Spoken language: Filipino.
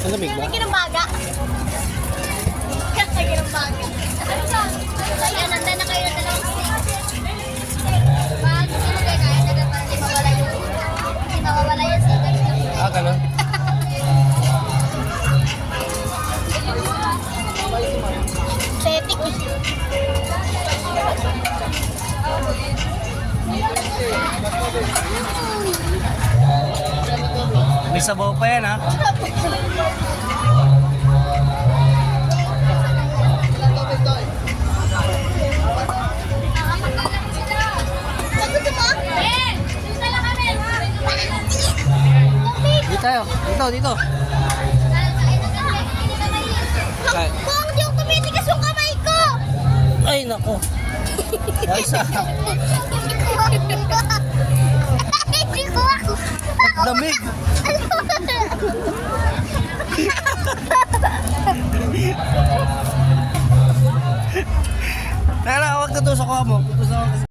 Malamig ba? Lagi ng baga. Lagi ng baga. Ayan, nanda na kayo na dalawang stick. Pag sino kayo kaya na para di mawala yung hindi mawawala yung stickers. Ah, ganun. Petik. May sabaw pa yan, ha? Sagot mo? Dito lang kami. Dito tayo. Dito. Kaya- Kung di ako tumitigas yung kamay ko! Ay, nako. Isa. Hindi ko ako. Lamig. Teka lang, huwag tutusok ako mo. Tutusok ako.